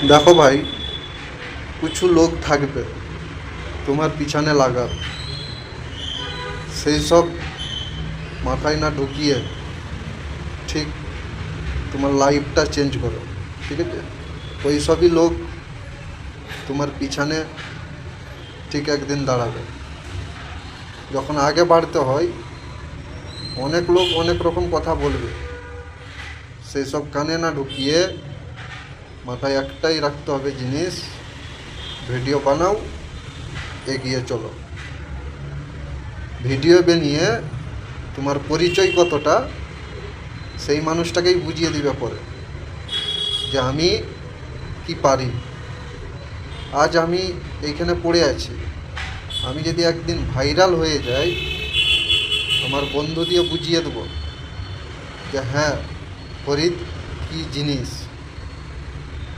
দেখো ভাই, কিছু লোক থাকবে তোমার পিছনে লাগা, সেই সব মাথায় না ঢুকিয়ে ঠিক তোমার লাইফটা চেঞ্জ করো। ঠিক আছে? ওই সবই লোক তোমার পিছনে ঠিক একদিন দাঁড়াবে। যখন আগে বাড়তে হয়, অনেক লোক অনেক রকম কথা বলবে, সেই সব কানে না ঢুকিয়ে মাথায় একটাই রাখতে হবে জিনিস, ভিডিও বানাও, এগিয়ে চলো। ভিডিও বানিয়ে তোমার পরিচয় কতটা সেই মানুষটাকেই বুঝিয়ে দিবে পরে, যে আমি কি পারি। আজ আমি এইখানে পড়ে আছি, আমি যদি একদিন ভাইরাল হয়ে যাই, আমার বন্ধু দিয়ে বুঝিয়ে দেবো যে হ্যাঁ, ফরিদ কি জিনিস।